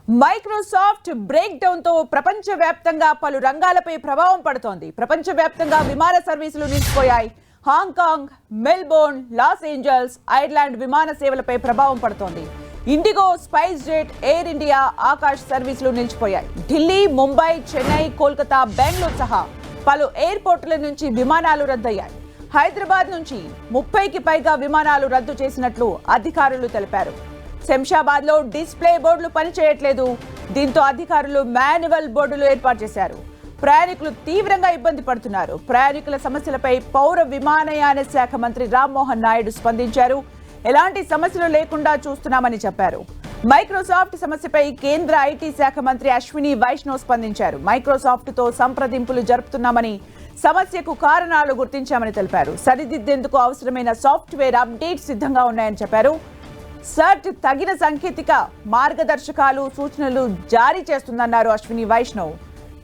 Microsoft break down తో ప్రపంచవ్యాప్తంగా పలు రంగాలపై ప్రభావం పడుతోంది. ప్రపంచవ్యాప్తంగా విమాన సర్వీసులు నిలిచిపోయాయి. Hong Kong, Melbourne, Los Angeles, Ireland విమాన సేవలపై ప్రభావం పడుతోంది. IndiGo, spice jet, air India Akash సర్వీసులు నిలిచిపోయాయి. ఢిల్లీ, ముంబై, చెన్నై, కోల్కతా, బెంగళూరు సహా పలు ఎయిర్పోర్టుల నుంచి విమానాలు రద్దయ్యాయి. హైదరాబాద్ నుంచి 30కి పైగా విమానాలు రద్దు చేసినట్లు అధికారులు తెలిపారు. శంషాబాద్ లో డిస్ప్లే బోర్డులు పనిచేయట్లేదు. దీంతో అధికారులు మాన్యువల్ బోర్డులు ఏర్పాటు చేశారు. ప్రయాణికులు తీవ్రంగా ఇబ్బంది పడుతున్నారు. ప్రయాణికుల సమస్యలపై పౌర విమానయాన శాఖ మంత్రి రామ్మోహన్ నాయుడు స్పందించారు. ఎలాంటి సమస్యలు లేకుండా చూస్తున్నామని చెప్పారు. మైక్రోసాఫ్ట్ సమస్యపై కేంద్ర ఐటీ శాఖ మంత్రి అశ్విని వైష్ణవ్ స్పందించారు. మైక్రోసాఫ్ట్ తో సంప్రదింపులు జరుపుతున్నామని, సమస్యకు కారణాలు గుర్తించామని తెలిపారు. సరిదిద్దేందుకు అవసరమైన సాఫ్ట్వేర్ అప్డేట్ సిద్ధంగా ఉన్నాయని చెప్పారు. సర్ట్ తగిన సాంకేతిక మార్గదర్శకాలు, సూచనలు జారీ చేస్తుందన్నారు అశ్విని వైష్ణవ్.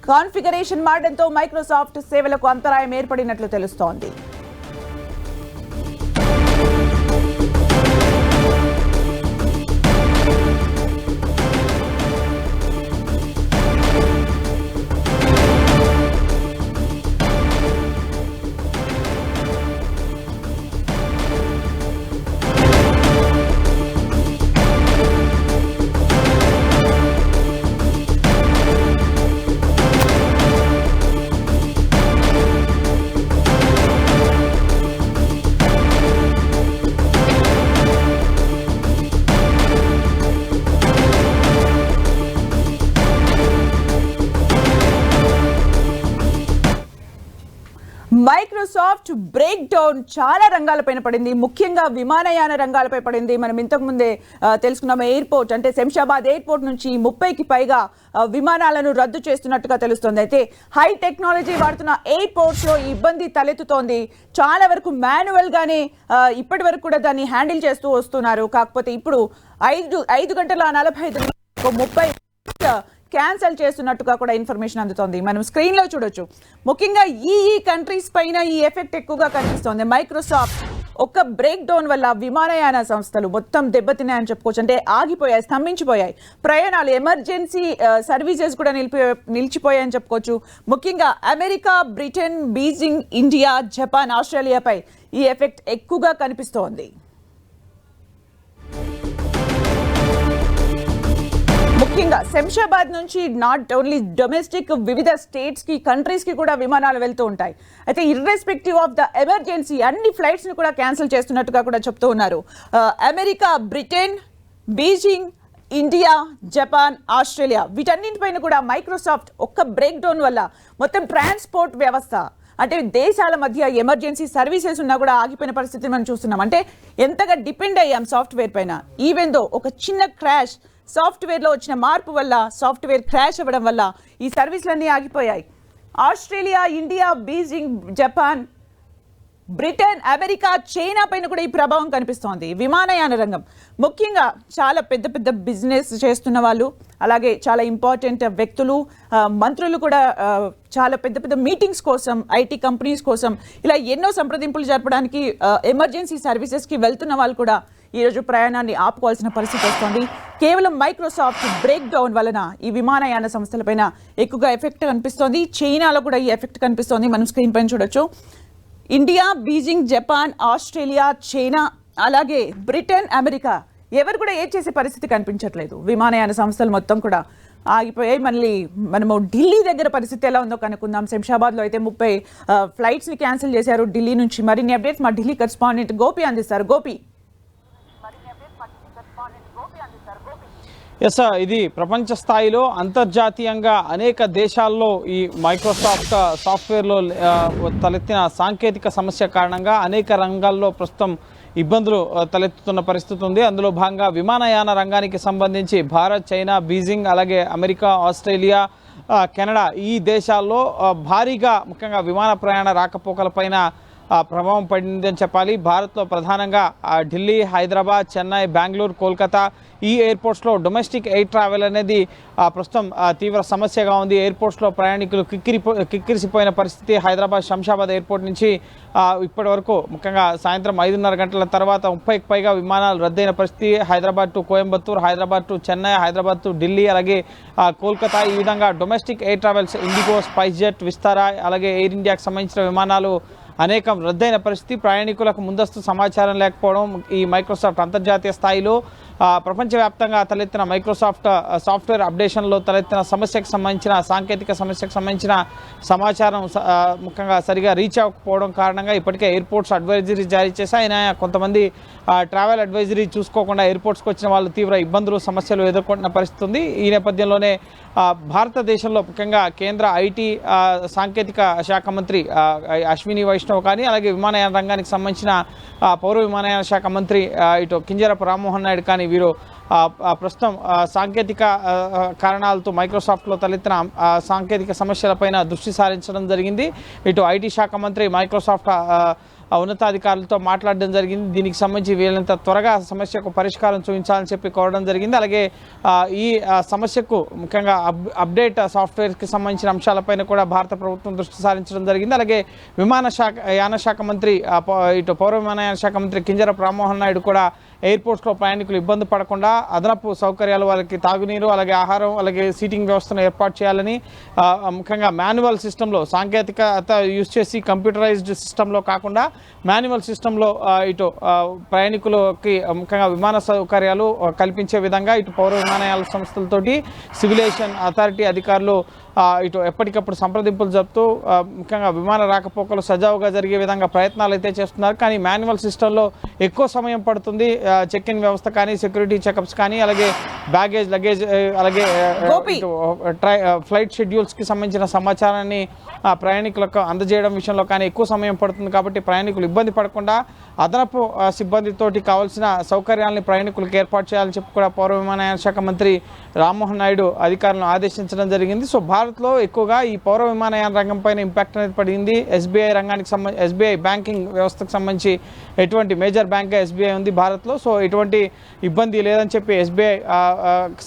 కాన్ఫిగరేషన్ మారడంతో మైక్రోసాఫ్ట్ సేవలకు అంతరాయం ఏర్పడినట్లు తెలుస్తోంది. మైక్రోసాఫ్ట్ బ్రేక్ డౌన్ చాలా రంగాలపైన పడింది. ముఖ్యంగా విమానయాన రంగాలపై పడింది. మనం ఇంతకు ముందే తెలుసుకున్నాం. ఎయిర్పోర్ట్ అంటే శంషాబాద్ ఎయిర్పోర్ట్ నుంచి 30కి పైగా విమానాలను రద్దు చేస్తున్నట్టుగా తెలుస్తోంది. అయితే హై టెక్నాలజీ వాడుతున్న ఎయిర్పోర్ట్స్ లో ఇబ్బంది తలెత్తుతోంది. చాలా వరకు మాన్యువల్ గానే ఇప్పటి వరకు కూడా దాన్ని హ్యాండిల్ చేస్తూ వస్తున్నారు. కాకపోతే ఇప్పుడు 5 గంటల 45 నిమిషాలకు 30 క్యాన్సల్ చేస్తున్నట్టుగా కూడా ఇన్ఫర్మేషన్ అందుతోంది. మనం స్క్రీన్ లో చూడొచ్చు. ముఖ్యంగా ఈ కంట్రీస్ పైన ఈ ఎఫెక్ట్ ఎక్కువగా కనిపిస్తోంది. మైక్రోసాఫ్ట్ ఒక్క బ్రేక్ డౌన్ వల్ల విమానయాన సంస్థలు మొత్తం దెబ్బతిన్నాయని చెప్పుకోవచ్చు. అంటే ఆగిపోయాయి, స్తంభించిపోయాయి. ప్రయాణాలు, ఎమర్జెన్సీ సర్వీసెస్ కూడా నిలిచిపోయాయని చెప్పుకోవచ్చు. ముఖ్యంగా America, Britain, Beijing, India, Japan, ఆస్ట్రేలియాపై ఈ ఎఫెక్ట్ ఎక్కువగా కనిపిస్తోంది. ముఖ్యంగా శంషాబాద్ నుంచి నాట్ ఓన్లీ డొమెస్టిక్, వివిధ స్టేట్స్ కి, కంట్రీస్ కి కూడా విమానాలు వెళ్తూ ఉంటాయి. అయితే ఇర్రెస్పెక్టివ్ ఆఫ్ ద ఎమర్జెన్సీ అన్ని ఫ్లైట్స్ ని కూడా క్యాన్సిల్ చేస్తున్నట్టుగా కూడా చెప్తూ ఉన్నారు. America, Britain, Beijing, India, Japan, Australia వీటన్నింటిపైన కూడా మైక్రోసాఫ్ట్ ఒక్క బ్రేక్ డౌన్ వల్ల మొత్తం ట్రాన్స్పోర్ట్ వ్యవస్థ, అంటే దేశాల మధ్య ఎమర్జెన్సీ సర్వీసెస్ ఉన్నా కూడా ఆగిపోయిన పరిస్థితిని మనం చూస్తున్నాం. అంటే ఎంతగా డిపెండ్ అయ్యాం సాఫ్ట్వేర్ పైన. ఈవెన్ దో ఒక చిన్న క్రాష్, సాఫ్ట్వేర్లో వచ్చిన మార్పు వల్ల, సాఫ్ట్వేర్ క్రాష్ అవ్వడం వల్ల ఈ సర్వీసులన్నీ ఆగిపోయాయి. Australia, India, Beijing, Japan, Britain, America, China పైన కూడా ఈ ప్రభావం కనిపిస్తోంది. విమానయాన రంగం ముఖ్యంగా చాలా పెద్ద పెద్ద బిజినెస్ చేస్తున్న వాళ్ళు, అలాగే చాలా ఇంపార్టెంట్ వ్యక్తులు, మంత్రులు కూడా చాలా పెద్ద పెద్ద మీటింగ్స్ కోసం, ఐటీ కంపెనీస్ కోసం ఇలా ఎన్నో సంప్రదింపులు జరపడానికి ఎమర్జెన్సీ సర్వీసెస్కి వెళ్తున్న వాళ్ళు కూడా ఈరోజు ప్రయాణాన్ని ఆపుకోవాల్సిన పరిస్థితి వస్తుంది. కేవలం మైక్రోసాఫ్ట్ బ్రేక్ డౌన్ వలన ఈ విమానయాన సంస్థలపైన ఎక్కువగా ఎఫెక్ట్ కనిపిస్తోంది. చైనాలో కూడా ఈ ఎఫెక్ట్ కనిపిస్తోంది. మనం స్క్రీన్ పైన చూడొచ్చు. India, Beijing, Japan, Australia, China, అలాగే బ్రిటన్, అమెరికా ఎవరు కూడా ఏం చేసే పరిస్థితి కనిపించట్లేదు. విమానయాన సంస్థలు మొత్తం కూడా ఆగిపోయాయి. మళ్ళీ మనము ఢిల్లీ దగ్గర పరిస్థితి ఎలా ఉందో కనుక్కుందాం. శంషాబాద్లో అయితే 30 ఫ్లైట్స్ని క్యాన్సిల్ చేశారు. ఢిల్లీ నుంచి మరిన్ని అప్డేట్స్ మా ఢిల్లీ కరెస్పాండెంట్ గోపి అందిస్తారు. గోపి. ఎస్, ఇది ప్రపంచ స్థాయిలో అంతర్జాతీయంగా అనేక దేశాల్లో ఈ మైక్రోసాఫ్ట్ సాఫ్ట్వేర్లో తలెత్తిన సాంకేతిక సమస్య కారణంగా అనేక రంగాల్లో ప్రస్తుతం ఇబ్బందులు తలెత్తుతున్న పరిస్థితి ఉంది. అందులో భాగంగా విమానయాన రంగానికి సంబంధించి భారత్, చైనా, బీజింగ్, అలాగే అమెరికా, ఆస్ట్రేలియా, కెనడా ఈ దేశాల్లో భారీగా ముఖ్యంగా విమాన ప్రయాణ రాకపోకలపైన ప్రభావం పడిందని చెప్పాలి. భారత్లో ప్రధానంగా ఢిల్లీ, హైదరాబాద్, చెన్నై, బెంగళూరు, కోల్కతా ఈ ఎయిర్పోర్ట్స్లో డొమెస్టిక్ ఎయిర్ ట్రావెల్ అనేది ప్రస్తుతం తీవ్ర సమస్యగా ఉంది. ఎయిర్పోర్ట్స్లో ప్రయాణికులు కిక్కిరిసిపోయిన పరిస్థితి. హైదరాబాద్ శంషాబాద్ ఎయిర్పోర్ట్ నుంచి ఇప్పటి వరకు ముఖ్యంగా సాయంత్రం 5:30 గంటల తర్వాత 30కి పైగా విమానాలు రద్దయిన పరిస్థితి. Hyderabad to Coimbatore, Hyderabad to Chennai, Hyderabad to Delhi, అలాగే కోల్కతా ఈ విధంగా domestic air travels IndiGo, spice jet, Vistara అలాగే ఎయిర్ ఇండియాకు సంబంధించిన విమానాలు అనేకం రద్దయిన పరిస్థితి. ప్రయాణికులకు ముందస్తు సమాచారం లేకపోవడం, ఈ మైక్రోసాఫ్ట్ అంతర్జాతీయ స్థాయిలో ప్రపంచవ్యాప్తంగా తలెత్తిన మైక్రోసాఫ్ట్ సాఫ్ట్వేర్ అప్డేషన్లో తలెత్తిన సమస్యకు సంబంధించిన సాంకేతిక సమస్యకు సంబంధించిన సమాచారం ముఖ్యంగా సరిగా రీచ్ అవ్వకపోవడం కారణంగా ఇప్పటికే ఎయిర్పోర్ట్స్ అడ్వైజరీ జారీ చేసి ఆయన కొంతమంది ట్రావెల్ అడ్వైజరీ చూసుకోకుండా ఎయిర్పోర్ట్స్కి వచ్చిన వాళ్ళు తీవ్ర ఇబ్బందులు సమస్యలు ఎదుర్కొంటున్న పరిస్థితి ఉంది. ఈ నేపథ్యంలోనే భారతదేశంలో ముఖ్యంగా కేంద్ర ఐటీ సాంకేతిక శాఖ మంత్రి అశ్విని వైష్ణవ్ కానీ అలాగే విమానయాన రంగానికి సంబంధించిన పౌర విమానయాన శాఖ మంత్రి ఇటు కింజరాపు రామ్మోహన్ నాయుడు కానీ వీరు ప్రస్తుతం సాంకేతిక కారణాలతో మైక్రోసాఫ్ట్లో తలెత్తిన సాంకేతిక సమస్యలపైన దృష్టి సారించడం జరిగింది. ఇటు ఐటీ శాఖ మంత్రి మైక్రోసాఫ్ట్ ఉన్నతాధికారులతో మాట్లాడడం జరిగింది. దీనికి సంబంధించి వీళ్ళంత త్వరగా సమస్యకు పరిష్కారం చూపించాలని చెప్పి కోరడం జరిగింది. అలాగే ఈ సమస్యకు ముఖ్యంగా అప్డేట్ సాఫ్ట్వేర్కి సంబంధించిన అంశాలపైన కూడా భారత ప్రభుత్వం దృష్టి సారించడం జరిగింది. అలాగే యాన శాఖ మంత్రి ఇటు పౌర విమానయాన శాఖ మంత్రి కింజరాపు రామ్మోహన్ నాయుడు కూడా ఎయిర్పోర్ట్స్లో ప్రయాణికులు ఇబ్బంది పడకుండా అదనపు సౌకర్యాలు, వాళ్ళకి తాగునీరు, అలాగే ఆహారం, అలాగే సీటింగ్ వ్యవస్థను ఏర్పాటు చేయాలని ముఖ్యంగా మాన్యువల్ సిస్టంలో సాంకేతికత యూజ్ చేసి కంప్యూటరైజ్డ్ సిస్టంలో కాకుండా మాన్యువల్ సిస్టంలో ఇటు ప్రయాణికులకి ముఖ్యంగా విమాన సౌకర్యాలు కల్పించే విధంగా ఇటు పౌర విమానయాల సంస్థలతోటి సివిలేషన్ అథారిటీ అధికారులు ఇటు ఎప్పటికప్పుడు సంప్రదింపులు జరుపుతూ ముఖ్యంగా విమాన రాకపోకలు సజావుగా జరిగే విధంగా ప్రయత్నాలు అయితే చేస్తున్నారు. కానీ మాన్యువల్ సిస్టంలో ఎక్కువ సమయం పడుతుంది. చెక్ ఇన్ వ్యవస్థ కానీ, సెక్యూరిటీ చెకప్స్ కానీ, అలాగే బ్యాగేజ్, లగేజ్, అలాగే ఫ్లైట్ షెడ్యూల్స్కి సంబంధించిన సమాచారాన్ని ప్రయాణికులకు అందజేయడం విషయంలో కానీ ఎక్కువ సమయం పడుతుంది. కాబట్టి ప్రయాణికులు ఇబ్బంది పడకుండా అదనపు సిబ్బందితోటి కావాల్సిన సౌకర్యాలని ప్రయాణికులకు ఏర్పాటు చేయాలని చెప్పి కూడా పౌర విమానయాన శాఖ మంత్రి రామ్మోహన్ నాయుడు అధికారులను ఆదేశించడం జరిగింది. సో భారత్లో ఎక్కువగా ఈ పౌర విమానయాన రంగం పైన ఇంపాక్ట్ అనేది పడింది. ఎస్బీఐ రంగానికి సంబంధించి ఎస్బీఐ బ్యాంకింగ్ వ్యవస్థకు సంబంధించి ఎటువంటి మేజర్ బ్యాంక్గా ఎస్బీఐ ఉంది భారత్లో. సో ఎటువంటి ఇబ్బంది లేదని చెప్పి ఎస్బీఐ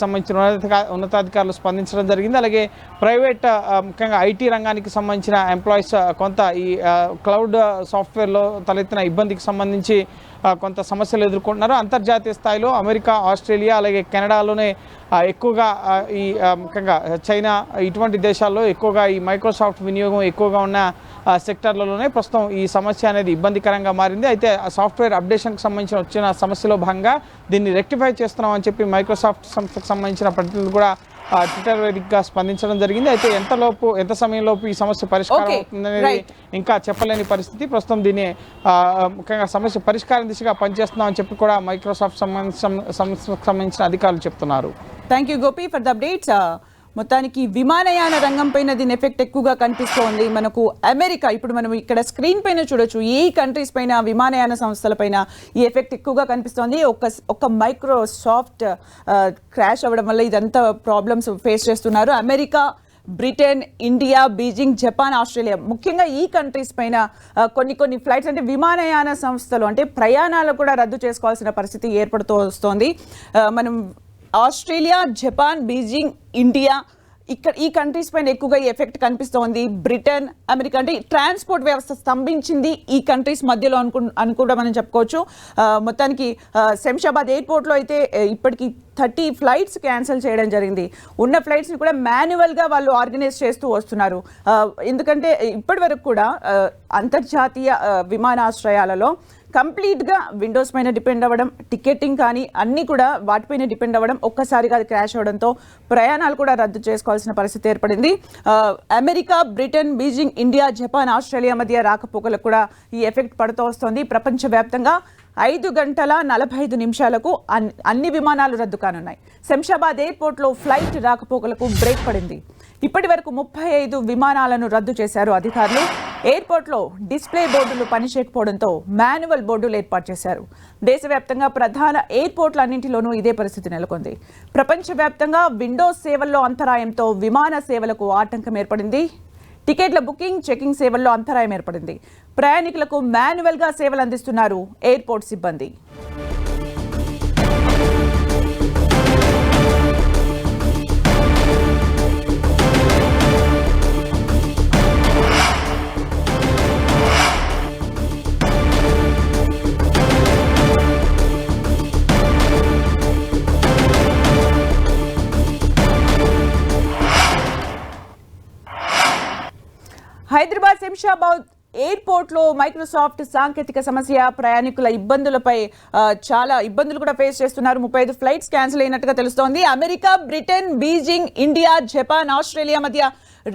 సంబంధించిన ఉన్నతాధికారులు స్పందించడం జరిగింది. అలాగే ప్రైవేట్ ముఖ్యంగా ఐటీ రంగానికి సంబంధించిన ఎంప్లాయీస్ కొంత ఈ క్లౌడ్ సాఫ్ట్వేర్లో తలెత్తిన ఇబ్బందికి సంబంధించి కొంత సమస్యలు ఎదుర్కొంటున్నారు. అంతర్జాతీయ స్థాయిలో అమెరికా, ఆస్ట్రేలియా, అలాగే కెనడాలోనే ఎక్కువగా ఈ ముఖ్యంగా చైనా ఇటువంటి దేశాల్లో ఎక్కువగా ఈ మైక్రోసాఫ్ట్ వినియోగం ఎక్కువగా ఉన్న సెక్టర్లలోనే ప్రస్తుతం ఈ సమస్య అనేది ఇబ్బందికరంగా మారింది. అయితే ఆ సాఫ్ట్వేర్ అప్డేషన్కి సంబంధించిన వచ్చిన సమస్యలో భాగంగా దీన్ని రెక్టిఫై చేస్తున్నామని చెప్పి మైక్రోసాఫ్ట్ సంస్థకు సంబంధించిన ప్రతినిధులు కూడా ట్విట్టర్ వేదికగా స్పందించడం జరిగింది. అయితే ఎంత సమయంలోపు ఈ సమస్య పరిష్కారం అవుతుందనేది ఇంకా చెప్పలేని పరిస్థితి. ప్రస్తుతం దీన్ని ముఖ్యంగా సమస్య పరిష్కారం దిశగా పనిచేస్తున్నామని చెప్పి కూడా మైక్రోసాఫ్ట్ సంస్థకు సంబంధించిన అధికారులు చెప్తున్నారు. Thank you Gopi for the updates. మొత్తానికి విమానయాన రంగం పైన దీని ఎఫెక్ట్ ఎక్కువగా కనిపిస్తోంది. మనకు అమెరికా, ఇప్పుడు మనం ఇక్కడ స్క్రీన్ పైన చూడొచ్చు, ఏ కంట్రీస్ పైన విమానయాన సంస్థల పైన ఈ ఎఫెక్ట్ ఎక్కువగా కనిపిస్తోంది. ఒక మైక్రోసాఫ్ట్ క్రాష్ అవ్వడం వల్ల ఇదంతా ప్రాబ్లమ్స్ ఫేస్ చేస్తున్నారు. America, Britain, India, Beijing, Japan, Australia, ముఖ్యంగా ఈ కంట్రీస్ పైన కొన్ని ఫ్లైట్స్ అంటే విమానయాన సంస్థలు అంటే ప్రయాణాలు కూడా రద్దు చేసుకోవాల్సిన పరిస్థితి ఏర్పడుతూ వస్తోంది. మనం ఆస్ట్రేలియా, జపాన్, బీజింగ్, ఇండియా ఈ కంట్రీస్ పైన ఎక్కువగా ఈ ఎఫెక్ట్ కనిపిస్తోంది. బ్రిటన్, అమెరికా అంటే ట్రాన్స్పోర్ట్ వ్యవస్థ స్తంభించింది ఈ కంట్రీస్ మధ్యలో అని కూడా మనం చెప్పుకోవచ్చు. మొత్తానికి శంషాబాద్ ఎయిర్పోర్ట్లో అయితే ఇప్పటికీ 30 ఫ్లైట్స్ క్యాన్సిల్ చేయడం జరిగింది. ఉన్న ఫ్లైట్స్ని కూడా మాన్యువల్గా వాళ్ళు ఆర్గనైజ్ చేస్తూ వస్తున్నారు. ఎందుకంటే ఇప్పటి వరకు కూడా అంతర్జాతీయ విమానాశ్రయాలలో కంప్లీట్గా విండోస్ పైన డిపెండ్ అవ్వడం, టికెటింగ్ కానీ అన్నీ కూడా వాటిపైన డిపెండ్ అవ్వడం, ఒక్కసారిగా అది క్రాష్ అవ్వడంతో ప్రయాణాలు కూడా రద్దు చేసుకోవాల్సిన పరిస్థితి ఏర్పడింది. America, Britain, Beijing, India, Japan, Australia మధ్య రాకపోకలకు కూడా ఈ ఎఫెక్ట్ పడుతూ వస్తుంది. ప్రపంచవ్యాప్తంగా 5 గంటల 45 నిమిషాలకు అన్ని విమానాలు రద్దు కానున్నాయి. శంషాబాద్ ఎయిర్పోర్ట్లో ఫ్లైట్ రాకపోకలకు బ్రేక్ పడింది. ఇప్పటి వరకు 35 విమానాలను రద్దు చేశారు అధికారులు. ఎయిర్పోర్ట్లో డిస్ప్లే బోర్డులు పనిచేయకపోవడంతో మాన్యువల్ బోర్డులు ఏర్పాటు చేశారు. దేశవ్యాప్తంగా ప్రధాన ఎయిర్పోర్ట్లన్నింటిలోనూ ఇదే పరిస్థితి నెలకొంది. ప్రపంచవ్యాప్తంగా విండోస్ సేవల్లో అంతరాయంతో విమాన సేవలకు ఆటంకం ఏర్పడింది. టికెట్ల బుకింగ్, చెకింగ్ సేవల్లో అంతరాయం ఏర్పడింది. ప్రయాణికులకు మాన్యువల్గా సేవలు అందిస్తున్నారు ఎయిర్పోర్ట్ సిబ్బంది. హైదరాబాద్ శంషాబాద్ ఎయిర్పోర్ట్లో మైక్రోసాఫ్ట్ సాంకేతిక సమస్య ప్రయాణికుల ఇబ్బందులపై చాలా ఇబ్బందులు కూడా ఫేస్ చేస్తున్నారు. 35 ఫ్లైట్స్ క్యాన్సిల్ అయినట్టుగా తెలుస్తోంది. America, Britain, Beijing, India, Japan, Australia మధ్య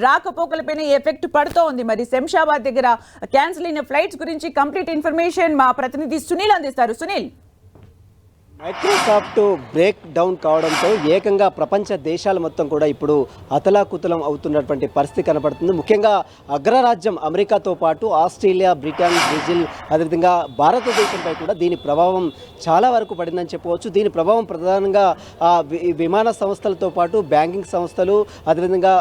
రాకపోకలపైన ఎఫెక్ట్ పడుతోంది. మరి శంషాబాద్ దగ్గర క్యాన్సిల్ అయిన ఫ్లైట్స్ గురించి కంప్లీట్ ఇన్ఫర్మేషన్ మా ప్రతినిధి సునీల్ అందిస్తారు. సునీల్, మైక్రోసాఫ్ట్ బ్రేక్ డౌన్ కావడంతో ఏకంగా ప్రపంచ దేశాలు మొత్తం కూడా ఇప్పుడు అతలాకుతలం అవుతున్నటువంటి పరిస్థితి కనపడుతుంది. ముఖ్యంగా అగ్రరాజ్యం అమెరికాతో పాటు ఆస్ట్రేలియా, బ్రిటన్, బ్రెజిల్, అదేవిధంగా భారతదేశంపై కూడా దీని ప్రభావం చాలా వరకు పడిందని చెప్పవచ్చు. దీని ప్రభావం ప్రధానంగా విమాన సంస్థలతో పాటు బ్యాంకింగ్ సంస్థలు, అదేవిధంగా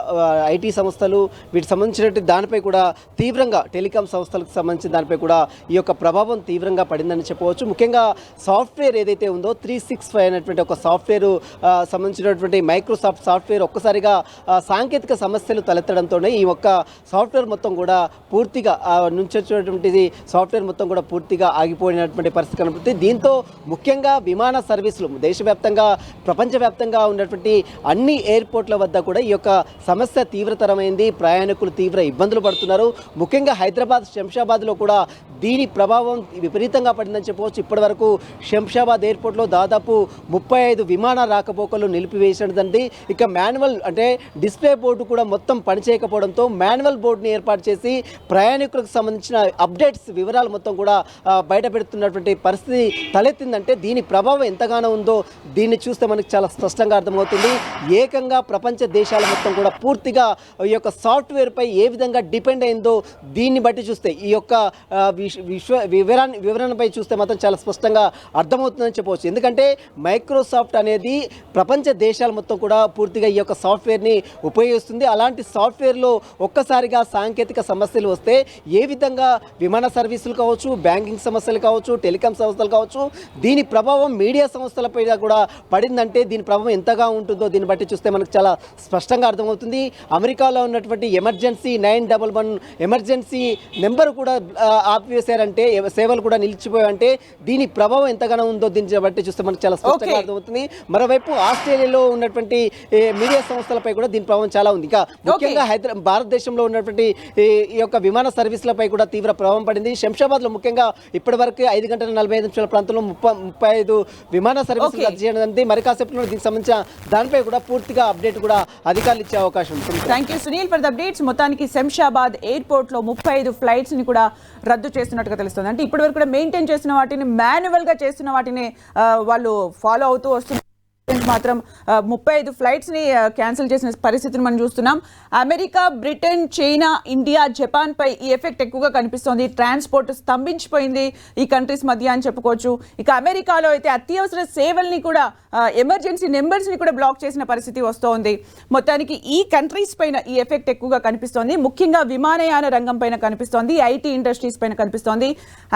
ఐటీ సంస్థలు, వీటికి సంబంధించినటువంటి దానిపై కూడా తీవ్రంగా, టెలికాం సంస్థలకు సంబంధించిన దానిపై కూడా ఈ యొక్క ప్రభావం తీవ్రంగా పడిందని చెప్పవచ్చు. ముఖ్యంగా సాఫ్ట్వేర్ ఏదైతే ఉందో 365 అనేటువంటి ఒక సాఫ్ట్వేర్ సంబంధించినటువంటి మైక్రోసాఫ్ట్ సాఫ్ట్వేర్ ఒక్కసారిగా సాంకేతిక సమస్యలు తలెత్తడంతోనే ఈ ఒక్క సాఫ్ట్వేర్ మొత్తం కూడా పూర్తిగా నుంచి వచ్చేటువంటిది సాఫ్ట్వేర్ మొత్తం కూడా పూర్తిగా ఆగిపోయినటువంటి పరిస్థితి కనబడుతుంది. దీంతో ముఖ్యంగా విమాన సర్వీసులు దేశవ్యాప్తంగా, ప్రపంచవ్యాప్తంగా ఉన్నటువంటి అన్ని ఎయిర్పోర్ట్ల వద్ద కూడా ఈ యొక్క సమస్య తీవ్రతరమైంది. ప్రయాణికులు తీవ్ర ఇబ్బందులు పడుతున్నారు. ముఖ్యంగా హైదరాబాద్, శంషాబాద్లో కూడా దీని ప్రభావం విపరీతంగా పడిందని చెప్పవచ్చు. ఇప్పటి వరకు శంషాబాద్ ఎయిర్పోర్ట్లో దాదాపు 35 విమాన రాకపోకలు నిలిపివేసినదండి. ఇక మాన్యువల్ అంటే డిస్ప్లే బోర్డు కూడా మొత్తం పనిచేయకపోవడంతో మాన్యువల్ బోర్డుని ఏర్పాటు చేసి ప్రయాణికులకు సంబంధించిన అప్డేట్స్, వివరాలు మొత్తం కూడా బయట పెడుతున్నటువంటి పరిస్థితి తలెత్తిందంటే దీని ప్రభావం ఎంతగానో ఉందో దీన్ని చూస్తే మనకు చాలా స్పష్టంగా అర్థమవుతుంది. ఏకంగా ప్రపంచ దేశాల మొత్తం కూడా పూర్తిగా ఈ యొక్క సాఫ్ట్వేర్పై ఏ విధంగా డిపెండ్ అయిందో దీన్ని బట్టి చూస్తే, ఈ యొక్క వివరణపై చూస్తే మాత్రం చాలా స్పష్టంగా అర్థమవుతుందని చెప్పవచ్చు. ఎందుకంటే మైక్రోసాఫ్ట్ అనేది ప్రపంచ దేశాల మొత్తం కూడా పూర్తిగా ఈ యొక్క సాఫ్ట్వేర్ని ఉపయోగిస్తుంది. అలాంటి సాఫ్ట్వేర్లో ఒక్కసారిగా సాంకేతిక సమస్యలు వస్తే ఏ విధంగా విమాన సర్వీసులు కావచ్చు, బ్యాంకింగ్ సమస్యలు కావచ్చు, టెలికాం సంస్థలు కావచ్చు, దీని ప్రభావం మీడియా సంస్థలపై కూడా పడిందంటే దీని ప్రభావం ఎంతగా ఉంటుందో దీన్ని బట్టి చూస్తే మనకు చాలా స్పష్టంగా అర్థమవుతుంది. అమెరికాలో ఉన్నటువంటి ఎమర్జెన్సీ 911 ఎమర్జెన్సీ నెంబర్ కూడా ఆపివేశారంటే, సేవలు కూడా నిలిచిపోయాయంటే దీని ప్రభావం ఎంతగానో ఉందో దీన్ని బట్టి చూస్తే మనకు చాలా స్పష్టంగా అర్థమవుతుంది. మరోవైపు ఆస్ట్రేలియాలో ఉన్నటువంటి మీడియా సంస్థలపై కూడా దీని ప్రభావం చాలా ఉంది. ఇంకా ముఖ్యంగా భారతదేశంలో ఉన్నటువంటి ఈ యొక్క విమాన సర్వీసులపై కూడా తీవ్ర ప్రభావం పడింది. శంషాబాద్లో ముఖ్యంగా ఇప్పటి వరకు 5 గంటల 45 నిమిషాల ప్రాంతంలో 35 విమాన సర్వీసులు రద్దు చేయడం, మరి కాసేపట్లో దీనికి సంబంధించిన దానిపై కూడా పూర్తిగా అప్డేట్ కూడా అధికారులు ఇచ్చే అవకాశం ఉంటుంది. Thank you Sunil for the updates. మొత్తానికి శంషాబాద్ ఎయిర్పోర్ట్లో 35 ఫ్లైట్స్ ని కూడా రద్దు చేస్తున్నట్టుగా తెలుస్తుంది. అంటే ఇప్పటివరకు కూడా మెయింటైన్ చేసిన వాటిని, మాన్యువల్ గా చేస్తున్న వాటిని వాళ్ళు ఫాలో అవుతూ వస్తున్నారు. మాత్రం 35 ఫ్లైట్స్ ని క్యాన్సిల్ చేసిన పరిస్థితిని మనం చూస్తున్నాం. America, Britain, China, India, Japan పై ఈ ఎఫెక్ట్ ఎక్కువగా కనిపిస్తోంది. ట్రాన్స్పోర్ట్ స్తంభించిపోయింది ఈ కంట్రీస్ మధ్య అని చెప్పుకోవచ్చు. ఇక అమెరికాలో అయితే అత్యవసర సేవల్ని కూడా, ఎమర్జెన్సీ నెంబర్స్ ని కూడా బ్లాక్ చేసిన పరిస్థితి వస్తోంది. మొత్తానికి ఈ కంట్రీస్ పైన ఈ ఎఫెక్ట్ ఎక్కువగా కనిపిస్తోంది. ముఖ్యంగా విమానయాన రంగం పైన కనిపిస్తోంది, ఐటీ ఇండస్ట్రీస్ పైన కనిపిస్తోంది.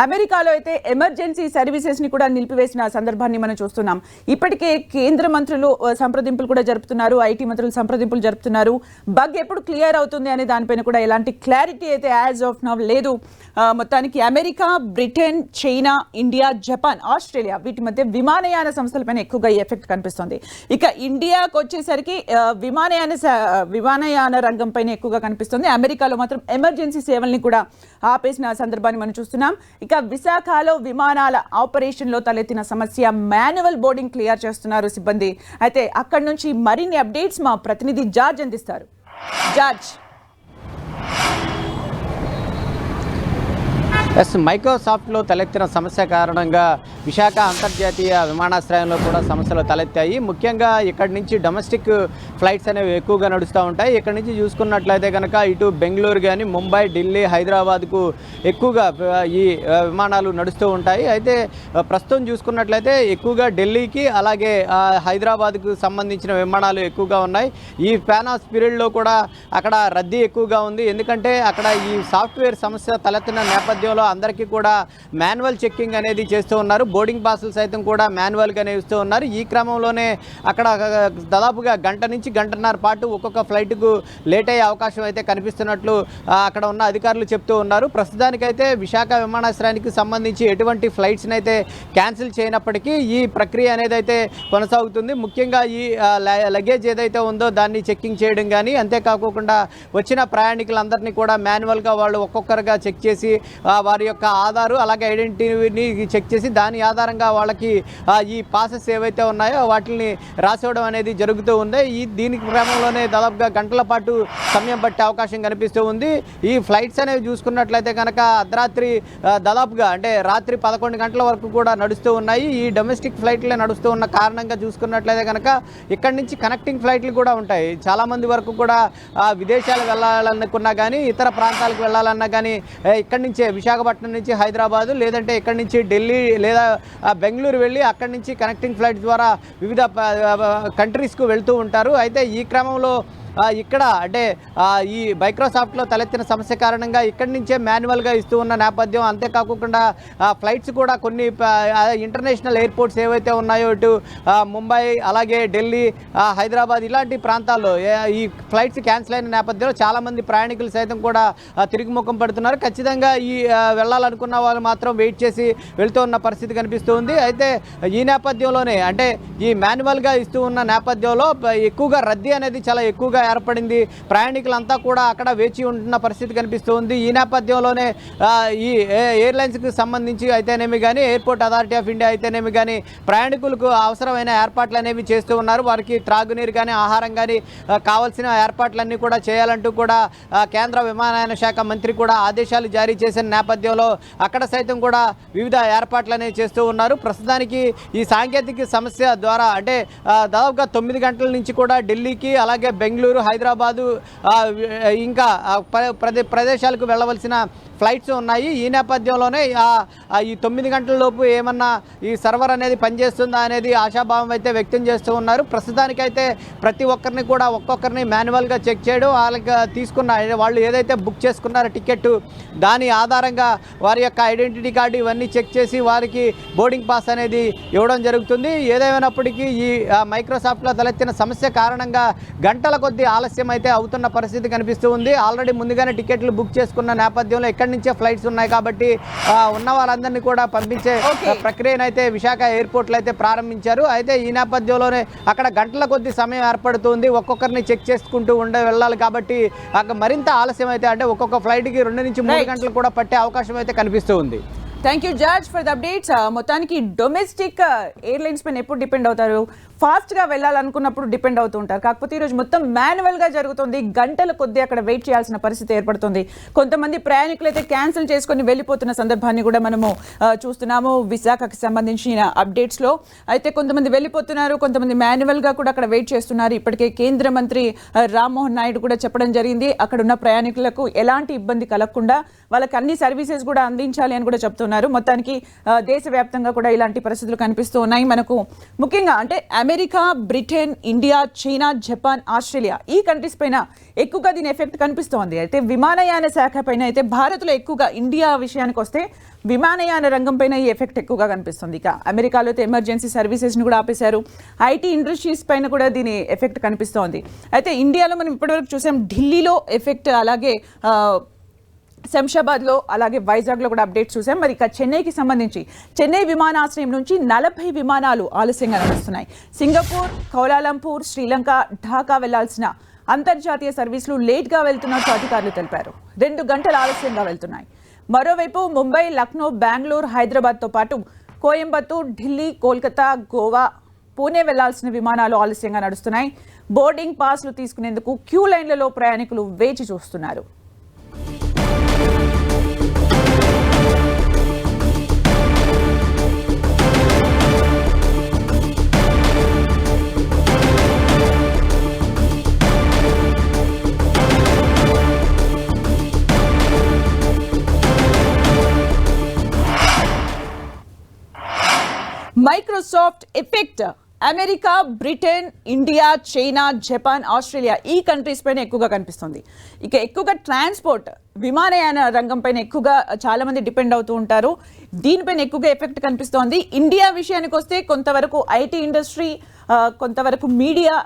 అమెరికాలో అయితే ఎమర్జెన్సీ సర్వీసెస్ ని కూడా నిలిపివేసిన సందర్భాన్ని మనం చూస్తున్నాం. ఇప్పటికే కేంద్ర మంత్రులు సంప్రదింపులు కూడా జరుపుతున్నారు, ఐటీ మంత్రులు సంప్రదింపులు జరుపుతున్నారు. బగ్ ఎప్పుడు క్లియర్ అవుతుంది అనే దానిపైన కూడా ఎలాంటి క్లారిటీ అయితే యాజ్ ఆఫ్ నౌ లేదు. మొత్తానికి America, Britain, China, India, Japan, Australia వీటి మధ్య విమానయాన సంస్థలపైన ఎక్కువగా ఈ ఎఫెక్ట్ కనిపిస్తుంది. ఇక ఇండియాకు వచ్చేసరికి విమానయాన రంగం పైన ఎక్కువగా కనిపిస్తుంది. అమెరికాలో మాత్రం ఎమర్జెన్సీ సేవల్ని కూడా ఆపేసిన సందర్భాన్ని మనం చూస్తున్నాం. ఇక విశాఖలో విమానాల ఆపరేషన్లో తలెత్తిన సమస్య, మాన్యువల్ బోర్డింగ్ క్లియర్ చేస్తున్నారు సిబ్బంది. అయితే అక్కడి నుంచి మరిన్ని అప్డేట్స్ మా ప్రతినిధి జార్జ్ అందిస్తారు. జార్జ్. మైక్రోసాఫ్ట్లో తలెత్తిన సమస్య కారణంగా విశాఖ అంతర్జాతీయ విమానాశ్రయంలో కూడా సమస్యలు తలెత్తాయి. ముఖ్యంగా ఇక్కడి నుంచి డొమెస్టిక్ ఫ్లైట్స్ అనేవి ఎక్కువగా నడుస్తూ ఉంటాయి. ఇక్కడి నుంచి చూసుకున్నట్లయితే కనుక ఇటు బెంగళూరు కానీ, ముంబై, ఢిల్లీ, హైదరాబాద్కు ఎక్కువగా ఈ విమానాలు నడుస్తూ ఉంటాయి. అయితే ప్రస్తుతం చూసుకున్నట్లయితే ఎక్కువగా ఢిల్లీకి అలాగే హైదరాబాద్కు సంబంధించిన విమానాలు ఎక్కువగా ఉన్నాయి. ఈ ప్యానాస్ పీరియడ్లో కూడా అక్కడ రద్దీ ఎక్కువగా ఉంది. ఎందుకంటే అక్కడ ఈ సాఫ్ట్వేర్ సమస్య తలెత్తిన నేపథ్యంలో అందరికీ కూడా మాన్యువల్ చెక్కింగ్ అనేది చేస్తూ ఉన్నారు. బోర్డింగ్ పాసులు సైతం కూడా మాన్యువల్గానే ఇస్తూ ఉన్నారు. ఈ క్రమంలోనే అక్కడ దాదాపుగా గంట నుంచి గంటన్నర పాటు ఒక్కొక్క ఫ్లైట్కు లేట్ అయ్యే అవకాశం అయితే కనిపిస్తున్నట్లు అక్కడ ఉన్న అధికారులు చెప్తూ ఉన్నారు. ప్రస్తుతానికైతే విశాఖ విమానాశ్రయానికి సంబంధించి ఎటువంటి ఫ్లైట్స్ని అయితే క్యాన్సిల్ చేయనప్పటికీ ఈ ప్రక్రియ అనేది అయితే కొనసాగుతుంది. ముఖ్యంగా ఈ లగేజ్ ఏదైతే ఉందో దాన్ని చెక్కింగ్ చేయడం కానీ, అంతేకాకుండా వచ్చిన ప్రయాణికులందరినీ కూడా మాన్యువల్గా వాళ్ళు ఒక్కొక్కరుగా చెక్ చేసి వారి యొక్క ఆధారు అలాగే ఐడెంటిటీని చెక్ చేసి దాని ఆధారంగా వాళ్ళకి ఈ పాసెస్ ఏవైతే ఉన్నాయో వాటిని రాసివ్వడం అనేది జరుగుతూ ఉంది. దీనికి క్రమంలోనే దాదాపుగా గంటల పాటు సమయం పట్టే అవకాశం కనిపిస్తూ ఉంది. ఈ ఫ్లైట్స్ అనేవి చూసుకున్నట్లయితే కనుక అర్ధరాత్రి దాదాపుగా అంటే రాత్రి 11 గంటల వరకు కూడా నడుస్తూ ఉన్నాయి. ఈ డొమెస్టిక్ ఫ్లైట్లే నడుస్తూ ఉన్న కారణంగా చూసుకున్నట్లయితే కనుక ఇక్కడి నుంచి కనెక్టింగ్ ఫ్లైట్లు కూడా ఉంటాయి. చాలామంది వరకు కూడా విదేశాలు వెళ్ళాలనుకున్నా కానీ, ఇతర ప్రాంతాలకు వెళ్ళాలన్నా కానీ ఇక్కడి నుంచే విశాఖపట్నం నుంచి హైదరాబాదు లేదంటే ఇక్కడి నుంచి ఢిల్లీ లేదా బెంగళూరు వెళ్ళి అక్కడి నుంచి కనెక్టింగ్ ఫ్లైట్ ద్వారా వివిధ కంట్రీస్కు వెళ్తూ ఉంటారు. అయితే ఈ క్రమంలో ఇక్కడ అంటే ఈ మైక్రోసాఫ్ట్లో తలెత్తిన సమస్య కారణంగా ఇక్కడి నుంచే మాన్యువల్గా ఇస్తూ ఉన్న నేపథ్యం. అంతేకాకుండా ఫ్లైట్స్ కూడా కొన్ని ఇంటర్నేషనల్ ఎయిర్పోర్ట్స్ ఏవైతే ఉన్నాయో ఇటు ముంబై అలాగే ఢిల్లీ, హైదరాబాద్ ఇలాంటి ప్రాంతాల్లో ఈ ఫ్లైట్స్ క్యాన్సిల్ అయిన నేపథ్యంలో చాలామంది ప్రయాణికులు సైతం కూడా తిరుగుముఖం పడుతున్నారు. ఖచ్చితంగా ఈ వెళ్ళాలనుకున్న వాళ్ళు మాత్రం వెయిట్ చేసి వెళ్తూ ఉన్న పరిస్థితి కనిపిస్తుంది. అయితే ఈ నేపథ్యంలోనే అంటే ఈ మాన్యువల్గా ఇస్తూ ఉన్న నేపథ్యంలో ఎక్కువగా రద్దీ అనేది చాలా ఎక్కువగా ఏర్పడింది. ప్రయాణికులంతా కూడా అక్కడ వేచి ఉంటున్న పరిస్థితి కనిపిస్తుంది. ఈ నేపథ్యంలోనే ఈ ఎయిర్లైన్స్కి సంబంధించి అయితేనేమి కానీ, ఎయిర్పోర్ట్ అథారిటీ ఆఫ్ ఇండియా అయితేనేమి కానీ ప్రయాణికులకు అవసరమైన ఏర్పాట్లు అనేవి చేస్తూ ఉన్నారు. వారికి త్రాగునీరు కానీ, ఆహారం కానీ కావాల్సిన ఏర్పాట్లన్నీ కూడా చేయాలంటూ కూడా కేంద్ర విమానయాన శాఖ మంత్రి కూడా ఆదేశాలు జారీ చేసిన నేపథ్యంలో అక్కడ సైతం కూడా వివిధ ఏర్పాట్లు అనేవి చేస్తూ ఉన్నారు. ప్రస్తుతానికి ఈ సాంకేతిక సమస్య ద్వారా అంటే దాదాపుగా 9 గంటల నుంచి కూడా ఢిల్లీకి అలాగే బెంగళూరు, హైదరాబాదు ఇంకా ప్రదేశాలకు వెళ్ళవలసిన ఫ్లైట్స్ ఉన్నాయి. ఈ నేపథ్యంలోనే ఈ 9 గంటల లోపు ఏమన్నా ఈ సర్వర్ అనేది పనిచేస్తుందా అనేది ఆశాభావం అయితే వ్యక్తం చేస్తూ ఉన్నారు. ప్రస్తుతానికైతే ప్రతి ఒక్కరిని కూడా ఒక్కొక్కరిని మాన్యువల్గా చెక్ చేయడం, వాళ్ళకి తీసుకున్న వాళ్ళు ఏదైతే బుక్ చేసుకున్నారో టికెట్ దాని ఆధారంగా వారి యొక్క ఐడెంటిటీ కార్డు ఇవన్నీ చెక్ చేసి వారికి బోర్డింగ్ పాస్ అనేది ఇవ్వడం జరుగుతుంది. ఏదేమైనప్పటికీ ఈ మైక్రోసాఫ్ట్లో తలెత్తిన సమస్య కారణంగా గంటల కొద్దీ ఆలస్యం అయితే అవుతున్న పరిస్థితి కనిపిస్తూ ఉంది. ఆల్రెడీ ముందుగానే టికెట్లు బుక్ చేసుకున్న నేపథ్యంలో ఇక్కడి నుంచే ఫ్లైట్స్ ఉన్నాయి కాబట్టి ఉన్న వాళ్ళందరినీ కూడా పంపించే ప్రక్రియను అయితే విశాఖ ఎయిర్పోర్ట్లో అయితే ప్రారంభించారు. అయితే ఈ నేపథ్యంలోనే అక్కడ గంటల కొద్ది సమయం ఏర్పడుతుంది. ఒక్కొక్కరిని చెక్ చేసుకుంటూ వెళ్ళాలి కాబట్టి అక్కడ మరింత ఆలస్యం అయితే అంటే ఒక్కొక్క ఫ్లైట్కి 2 నుంచి 3 గంటలు కూడా పట్టే అవకాశం అయితే కనిపిస్తూ ఉంది. Thank you George for the updates. మొత్తానికి డొమెస్టిక్ ఎయిర్లైన్స్ పైన ఎప్పుడు డిపెండ్ అవుతారు? ఫాస్ట్గా వెళ్ళాలనుకున్నప్పుడు డిపెండ్ అవుతూ ఉంటారు. కాకపోతే ఈరోజు మొత్తం మాన్యువల్గా జరుగుతుంది. గంటల కొద్దీ అక్కడ వెయిట్ చేయాల్సిన పరిస్థితి ఏర్పడుతుంది. కొంతమంది ప్రయాణికులు అయితే క్యాన్సిల్ చేసుకొని వెళ్ళిపోతున్న సందర్భాన్ని కూడా మనము చూస్తున్నాము విశాఖకు సంబంధించిన అప్డేట్స్లో. అయితే కొంతమంది వెళ్ళిపోతున్నారు, కొంతమంది మాన్యువల్గా కూడా అక్కడ వెయిట్ చేస్తున్నారు. ఇప్పటికే కేంద్ర మంత్రి రామ్మోహన్ నాయుడు కూడా చెప్పడం జరిగింది, అక్కడ ఉన్న ప్రయాణికులకు ఎలాంటి ఇబ్బంది కలగకుండా వాళ్ళకి అన్ని సర్వీసెస్ కూడా అందించాలి అని కూడా చెప్తున్నారు. మొత్తానికి దేశవ్యాప్తంగా కూడా ఇలాంటి పరిస్థితులు కనిపిస్తూ ఉన్నాయి. మనకు ముఖ్యంగా అంటే America, Britain, India, China, Japan, Australia ఈ కంట్రీస్ పైన ఎక్కువగా దీని ఎఫెక్ట్ కనిపిస్తోంది. అయితే విమానయాన శాఖ పైన అయితే భారత్లో ఎక్కువగా, ఇండియా విషయానికి వస్తే విమానయాన రంగం పైన ఈ ఎఫెక్ట్ ఎక్కువగా కనిపిస్తుంది. ఇక అమెరికాలో అయితే ఎమర్జెన్సీ సర్వీసెస్ని కూడా ఆపేశారు. ఐటీ ఇండస్ట్రీస్ పైన కూడా దీని ఎఫెక్ట్ కనిపిస్తోంది. అయితే ఇండియాలో మనం ఇప్పటివరకు చూసాం ఢిల్లీలో ఎఫెక్ట్, అలాగే శంషాబాద్లో అలాగే వైజాగ్లో కూడా అప్డేట్స్ చూసాం. మరి ఇక చెన్నైకి సంబంధించి చెన్నై విమానాశ్రయం నుంచి 40 విమానాలు ఆలస్యంగా నడుస్తున్నాయి. సింగపూర్, కౌలాలంపూర్, శ్రీలంక, ఢాకా వెళ్లాల్సిన అంతర్జాతీయ సర్వీసులు లేట్గా వెళ్తున్నట్టు అధికారులు తెలిపారు. 2 గంటల ఆలస్యంగా వెళ్తున్నాయి. మరోవైపు ముంబై, లక్నో, బెంగళూరు, హైదరాబాద్తో పాటు కోయంబత్తూర్, ఢిల్లీ, కోల్కతా, గోవా, పూణే వెళ్లాల్సిన విమానాలు ఆలస్యంగా నడుస్తున్నాయి. బోర్డింగ్ పాస్లు తీసుకునేందుకు క్యూ లైన్లలో ప్రయాణికులు వేచి చూస్తున్నారు. Microsoft effect America, Britain, India, China, Japan, Australia ఈ కంట్రీస్ పైన ఎక్కువగా కనిపిస్తుంది. ఇక ఎక్కువగా ట్రాన్స్పోర్ట్ విమానయాన రంగం పైన ఎక్కువగా చాలా మంది డిపెండ్ అవుతూ ఉంటారు. దీనిపైన ఎక్కువగా ఎఫెక్ట్ కనిపిస్తోంది. ఇండియా విషయానికి వస్తే కొంతవరకు ఐటీ ఇండస్ట్రీ, కొంతవరకు మీడియా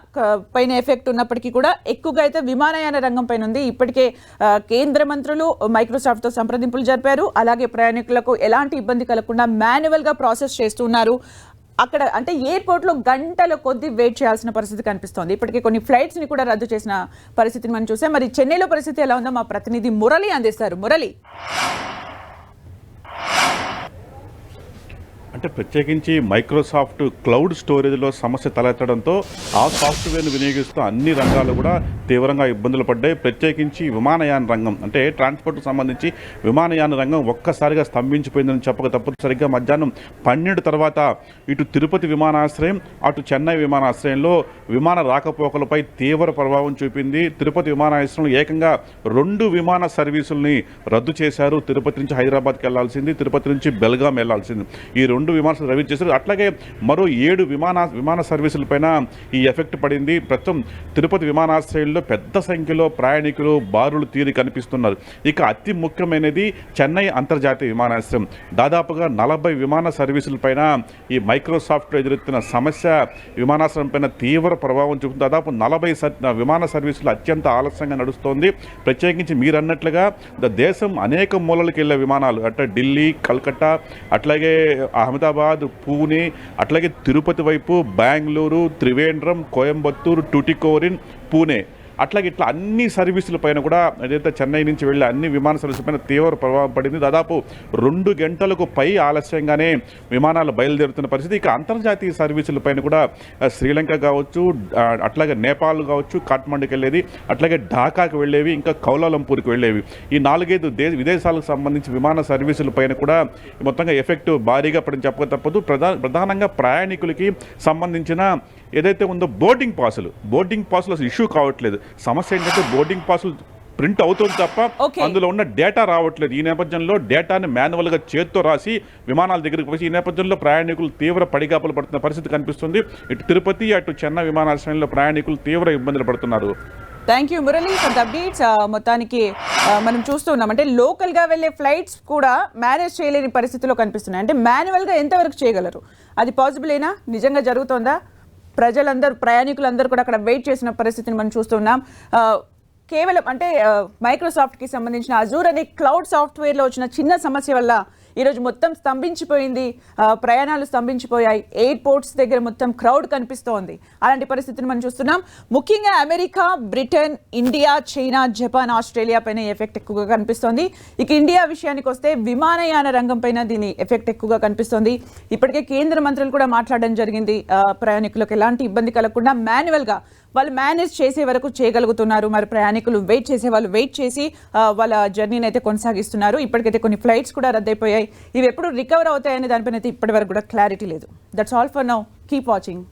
పైన ఎఫెక్ట్ ఉన్నప్పటికీ కూడా ఎక్కువగా అయితే విమానయాన రంగం పైన ఉంది. ఇప్పటికే కేంద్ర మంత్రులు మైక్రోసాఫ్ట్తో సంప్రదింపులు జరిపారు. అలాగే ప్రయాణికులకు ఎలాంటి ఇబ్బంది కలగకుండా మాన్యువల్గా ప్రాసెస్ చేస్తున్నారు. అక్కడ అంటే ఎయిర్పోర్ట్లో గంటల కొద్దీ వెయిట్ చేయాల్సిన పరిస్థితి కనిపిస్తోంది. ఇప్పటికే కొన్ని ఫ్లైట్స్ని కూడా రద్దు చేసిన పరిస్థితిని మనం చూసాం. మరి చెన్నైలో పరిస్థితి ఎలా ఉందో మా ప్రతినిధి మురళి అందిస్తారు. మురళి, అంటే ప్రత్యేకించి మైక్రోసాఫ్ట్ క్లౌడ్ స్టోరేజ్లో సమస్య తలెత్తడంతో ఆ సాఫ్ట్వేర్ను వినియోగిస్తూ అన్ని రంగాలు కూడా తీవ్రంగా ఇబ్బందులు పడ్డాయి. ప్రత్యేకించి విమానయాన రంగం అంటే ట్రాన్స్పోర్ట్కి సంబంధించి విమానయాన రంగం ఒక్కసారిగా స్తంభించిపోయిందని చెప్పక తప్పదు. సరిగ్గా మధ్యాహ్నం 12 తర్వాత ఇటు తిరుపతి విమానాశ్రయం, అటు చెన్నై విమానాశ్రయంలో విమాన రాకపోకలపై తీవ్ర ప్రభావం చూపింది. తిరుపతి విమానాశ్రయంలో ఏకంగా 2 విమాన సర్వీసుల్ని రద్దు చేశారు. తిరుపతి నుంచి హైదరాబాద్కి వెళ్లాల్సింది, తిరుపతి నుంచి బెల్గాం వెళ్లాల్సింది. ఈ 2 విమానాలు రద్దు చేశారు. అట్లాగే మరో 7 విమాన సర్వీసులపైన ఈ ఎఫెక్ట్ పడింది. ప్రస్తుతం తిరుపతి విమానాశ్రయంలో పెద్ద సంఖ్యలో ప్రయాణికులు బారులు తీరి కనిపిస్తున్నారు. ఇక అతి ముఖ్యమైనది చెన్నై అంతర్జాతీయ విమానాశ్రయం. దాదాపుగా 40 విమాన సర్వీసులపైన ఈ మైక్రోసాఫ్ట్ ఎదురెత్తిన సమస్య విమానాశ్రయం పైన తీవ్ర ప్రభావం చూపుతుంది. దాదాపు 40 విమాన సర్వీసులు అత్యంత ఆలస్యంగా నడుస్తోంది. ప్రత్యేకించి మీరన్నట్లుగా దేశం అనేక మూలలకు వెళ్ళే విమానాలు అంటే ఢిల్లీ, కల్కట్టా, అట్లాగే అహ్మదాబాద్, పూణే, అట్లాగే తిరుపతి వైపు, బెంగళూరు, త్రివేంద్రం, కోయంబత్తూరు, టుటికోరిన్, పూణే, అట్లాగే ఇట్లా అన్ని సర్వీసుల పైన కూడా ఏదైతే చెన్నై నుంచి వెళ్ళే అన్ని విమాన సర్వీసుల పైన తీవ్ర ప్రభావం పడింది. దాదాపు 2 గంటలకు పై ఆలస్యంగానే విమానాలు బయలుదేరుతున్న పరిస్థితి. ఇక అంతర్జాతీయ సర్వీసుల పైన కూడా శ్రీలంక కావచ్చు, అట్లాగే నేపాల్ కావచ్చు, కాఠ్మండుకి వెళ్ళేది, అట్లాగే ఢాకాకి వెళ్ళేవి, ఇంకా కౌలాలంపూర్కి వెళ్ళేవి. ఈ 4-5 విదేశాలకు సంబంధించి విమాన సర్వీసుల పైన కూడా మొత్తంగా ఎఫెక్ట్ భారీగా పడింది చెప్పక తప్పదు. ప్రధానంగా ప్రయాణికులకి సంబంధించిన ఏదైతే ఉందో బోర్డింగ్ పాసులు అసలు ఇష్యూ కావట్లేదు. సమస్య ఏంటంటే బోర్డింగ్ పాసులు ప్రింట్ అవుతుంది తప్ప అందులో ఉన్న డేటా రావట్లేదు. ఈ నేపథ్యంలో డేటాని మాన్యువల్గా చేత్తో రాసి విమానాల దగ్గరికి వచ్చి ఈ నేపథ్యంలో ప్రయాణికులు తీవ్ర పడిగాపులు పడుతున్న పరిస్థితి కనిపిస్తుంది. ఇటు తిరుపతి, అటు చెన్నై విమానాశ్రయంలో ప్రయాణికులు తీవ్ర ఇబ్బందులు పడుతున్నారు. Thank you Murali for updates. మొత్తానికి మనం చూస్తున్నాం అంటే లోకల్గా వెళ్ళే ఫ్లైట్స్ కూడా మేనేజ్ చేయలేని పరిస్థితిలో కనిపిస్తున్నాయి. అంటే మాన్యువల్గా ఎంతవరకు చేయగలరు? అది పాసిబులేనా? నిజంగా జరుగుతోందా? ప్రజలందరూ, ప్రయాణికులందరూ కూడా అక్కడ వెయిట్ చేసిన పరిస్థితిని మనం చూస్తున్నాం. కేవలం అంటే మైక్రోసాఫ్ట్కి సంబంధించిన అజూర్ అనే క్లౌడ్ సాఫ్ట్వేర్లో వచ్చిన చిన్న సమస్య వల్ల ఈరోజు మొత్తం స్తంభించిపోయింది. ప్రయాణాలు స్తంభించిపోయాయి. ఎయిర్పోర్ట్స్ దగ్గర మొత్తం క్రౌడ్ కనిపిస్తోంది. అలాంటి పరిస్థితిని మనం చూస్తున్నాం. ముఖ్యంగా America, Britain, India, China, Japan, Australia పైన ఎఫెక్ట్ ఎక్కువగా కనిపిస్తోంది. ఇక ఇండియా విషయానికి వస్తే విమానయాన రంగం పైన దీని ఎఫెక్ట్ ఎక్కువగా కనిపిస్తోంది. ఇప్పటికే కేంద్ర మంత్రులు కూడా మాట్లాడడం జరిగింది. ప్రయాణికులకు ఎలాంటి ఇబ్బంది కలగకుండా మాన్యువల్గా వాళ్ళు మేనేజ్ చేసే వరకు చేయగలుగుతున్నారు. మరి ప్రయాణికులు వెయిట్ చేసే వాళ్ళు వెయిట్ చేసి వాళ్ళ జర్నీని అయితే కొనసాగిస్తున్నారు. ఇప్పటికైతే కొన్ని ఫ్లైట్స్ కూడా రద్దయిపోయాయి. ఇవి ఎప్పుడు రికవర్ అవుతాయనే దానిపైన అయితే ఇప్పటి వరకు కూడా క్లారిటీ లేదు. That's all for now. Keep watching.